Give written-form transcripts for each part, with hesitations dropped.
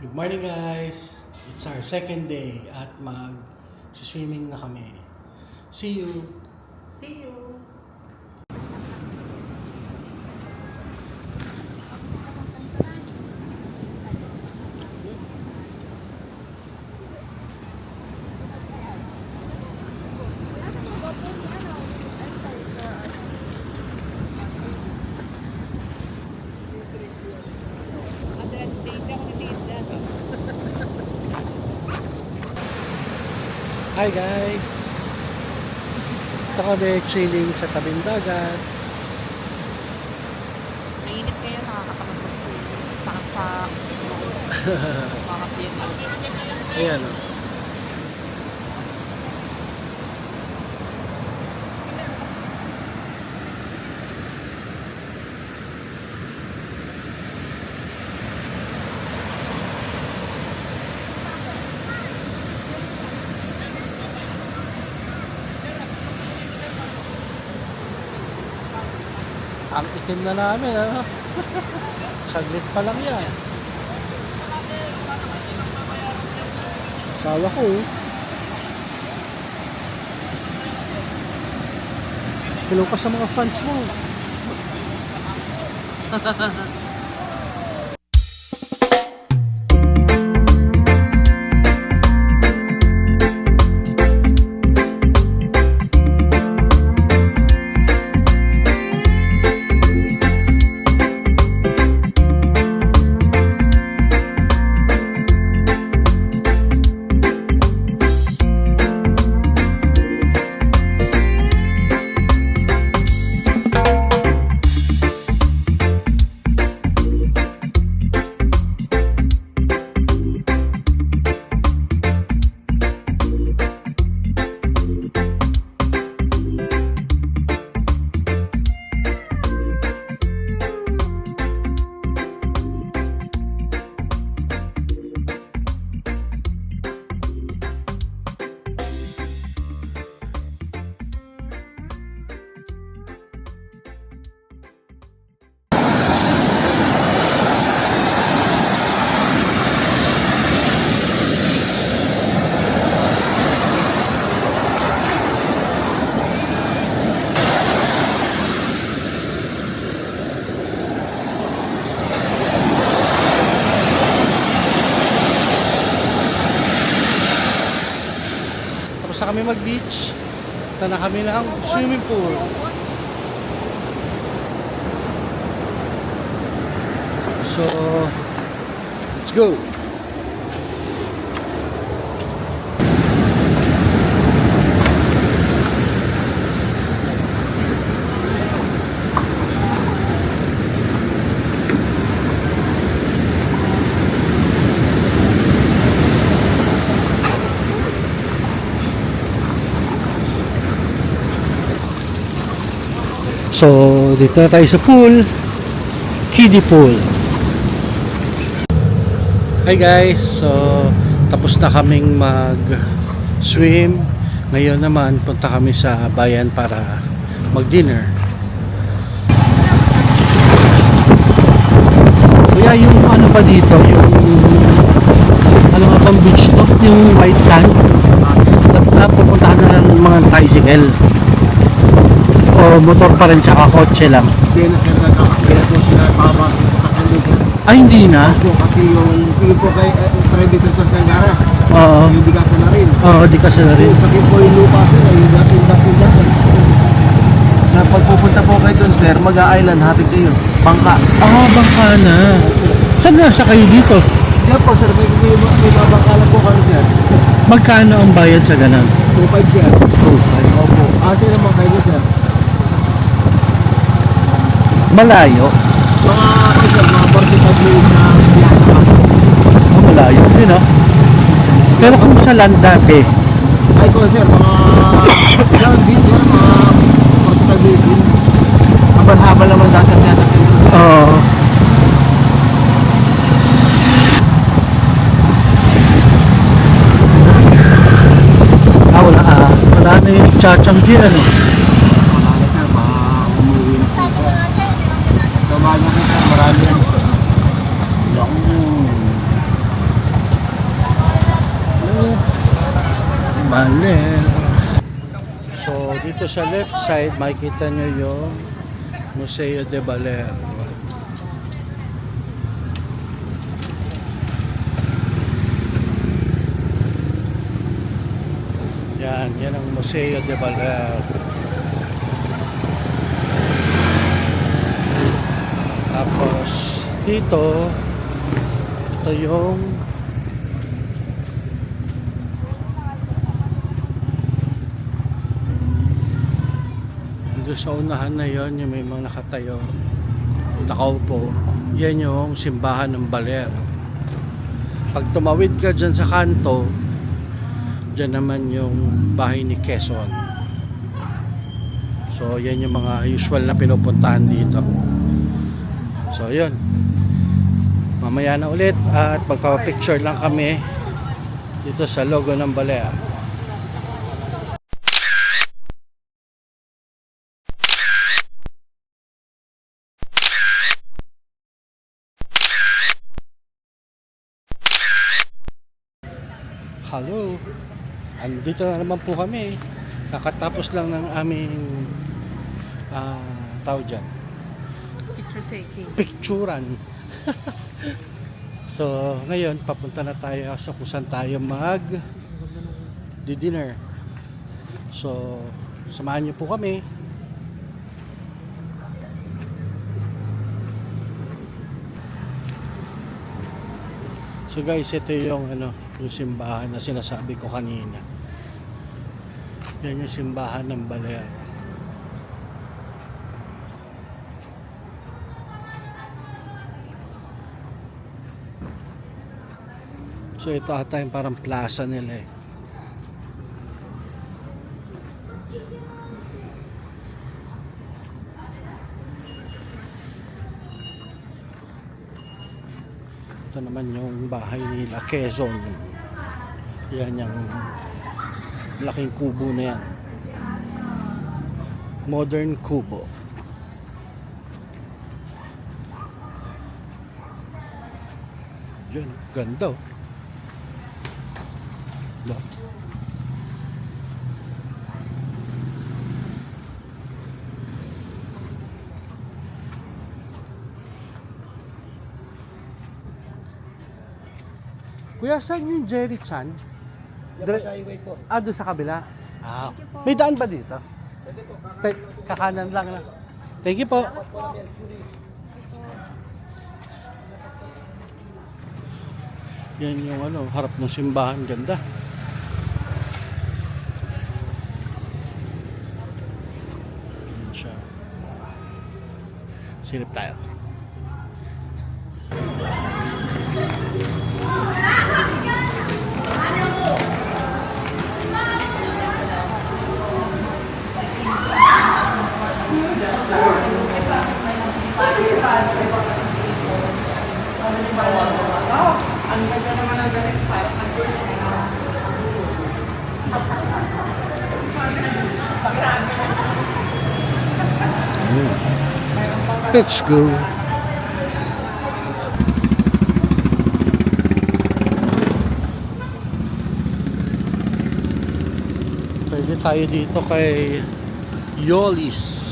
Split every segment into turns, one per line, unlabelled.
Good morning guys! It's our second day at mag-swimming na kami. See you!
See you!
Hi guys! Ito kami chilling sa tabing dagat.
Mainit kayo, nakakatamad mag-swimming. Sakit sa mga piyeta.
Ayan o. Ang itim na namin, ano? Saglit pa lang yan. Sawa ko, eh. Hello ka sa mga fans mo. Tapos na kami mag-beach. Ito na kami ng swimming pool. So, let's go! So, dito na tayo sa pool. Kiddie pool. Hi guys. So, tapos na kaming mag-swim. Ngayon naman, punta kami sa bayan para mag-dinner. Kuya, yung ano pa dito? Yung ano nga pang beach to? Yung white sand? Pupuntahan na ng mga tricycle. O motor pa rin tsaka kotse lang?
Hindi na sir, nagkakakila po sila papasok sa kanto sir.
Ay, hindi na?
Opo, kasi yung po kay private resort ng gara.
Oo.
Yung bigasan na rin.
Oo, di kasi na rin.
So, sakin po yung lupa sir, yung dating. Na pagpupunta po kayo dun sir, mag-a-island, hatid kayo. Bangka.
Bangka na. Saan nasa kayo dito?
Diyan po sir, may mabangkalan po kayo sir.
Magkano ang bayad sa ganun?
2.5 sir.
2.5.
Opo. Ate naman kayo sir.
Malayo?
Mga kayo sir, mga 45 minutes na biyahe pa.
Malayo din, no? Pero kung sa land dati,
Ay po sir, mga ground din sir, mga 45 minutes din. Habal-habal naman dati siya sa kanto.
oo. Wala na yung chachanggi, ano?
Wala na sir, umuwi na po. So mahal na sir, marami yan.
Baler. So, dito sa left side, makikita nyo yung Museo de Baler. Yan ang Museo de Baler. Tapos, dito, ito yung doon sa unahan na yon, yung may mga nakatayo, nakaupo, yan yung simbahan ng Baler. Pag tumawid ka dyan sa kanto, dyan naman yung bahay ni Quezon. So yan yung mga usual na pinupuntahan dito. So yun, mamaya na ulit at magpapapicture lang kami dito sa logo ng Baler. Hello, andito na naman po kami. Kakatapos lang ng aming tawag dyan,
Picture taking.
picturan. So ngayon papunta na tayo sa kung saan tayo mag dinner. So samahan niyo po kami. So guys, ito yung yung simbahan na sinasabi ko kanina. Yan yung simbahan ng Baler. So ito ata yung parang plaza nila eh. Ito naman yung bahay nila Quezon. Yan yung laking kubo na yan. Modern kubo. Yan, ganda oh. Diba? Kuya, saan yung Jerry Chan?
Sa highway po.
Doon sa kabila. May daan ba dito?
Pwede po,
Kakanan lang na. Thank you po. Yan yung harap ng simbahan. Ganda. Yan siya. Silip tayo.
Ang ganda naman ang ganit.
Let's go. Pwede tayo dito kay Yolis.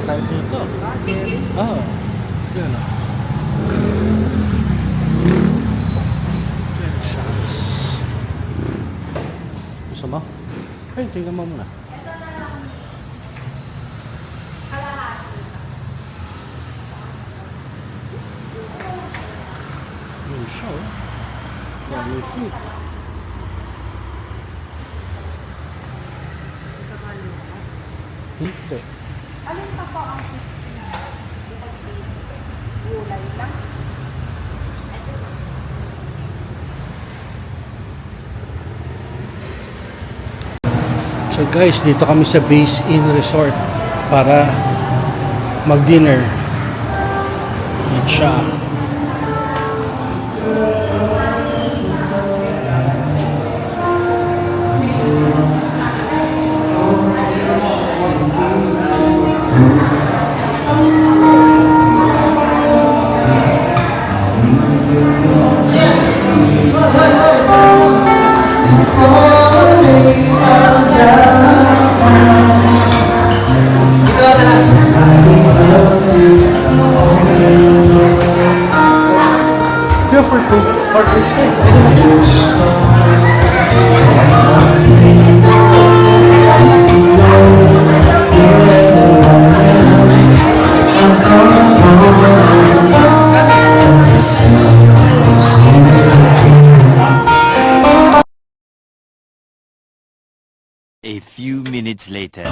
Tayo dito. Yan o. Gusto mo? Ay, tingnan mo muna. Yung show. Dami food. Hindi.
Alin pa po ang gulay lang?
So guys, dito kami sa Base Inn Resort para mag-dinner. Yan siya. part 2. Part 2. Pwede mo.
A few minutes later.